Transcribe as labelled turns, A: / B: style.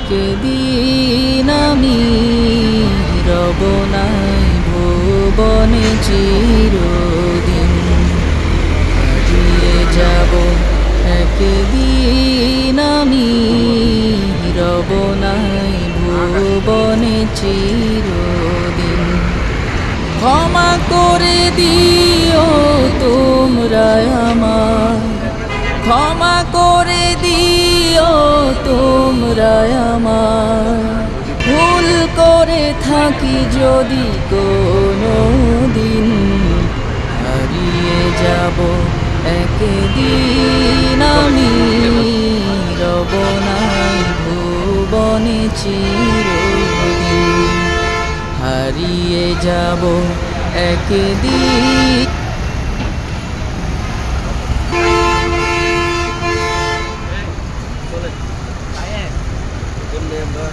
A: একদিন আমি রব নাই ভুবনে চিরদিন, হারিয়ে যাব একদিন আমি রব নাই ভুবনে চিরদিন। ক্ষমা করে দিও তোমরা আমায়, ক্ষমা করে দিও তোমরা আমায়, ভুল করে থাকি যদি কোনো দিন, হারিয়ে যাব একদিন আমি রব নাই ভুবনে চিরদিন, হারিয়ে যাব একদিন।
B: বললে আমরা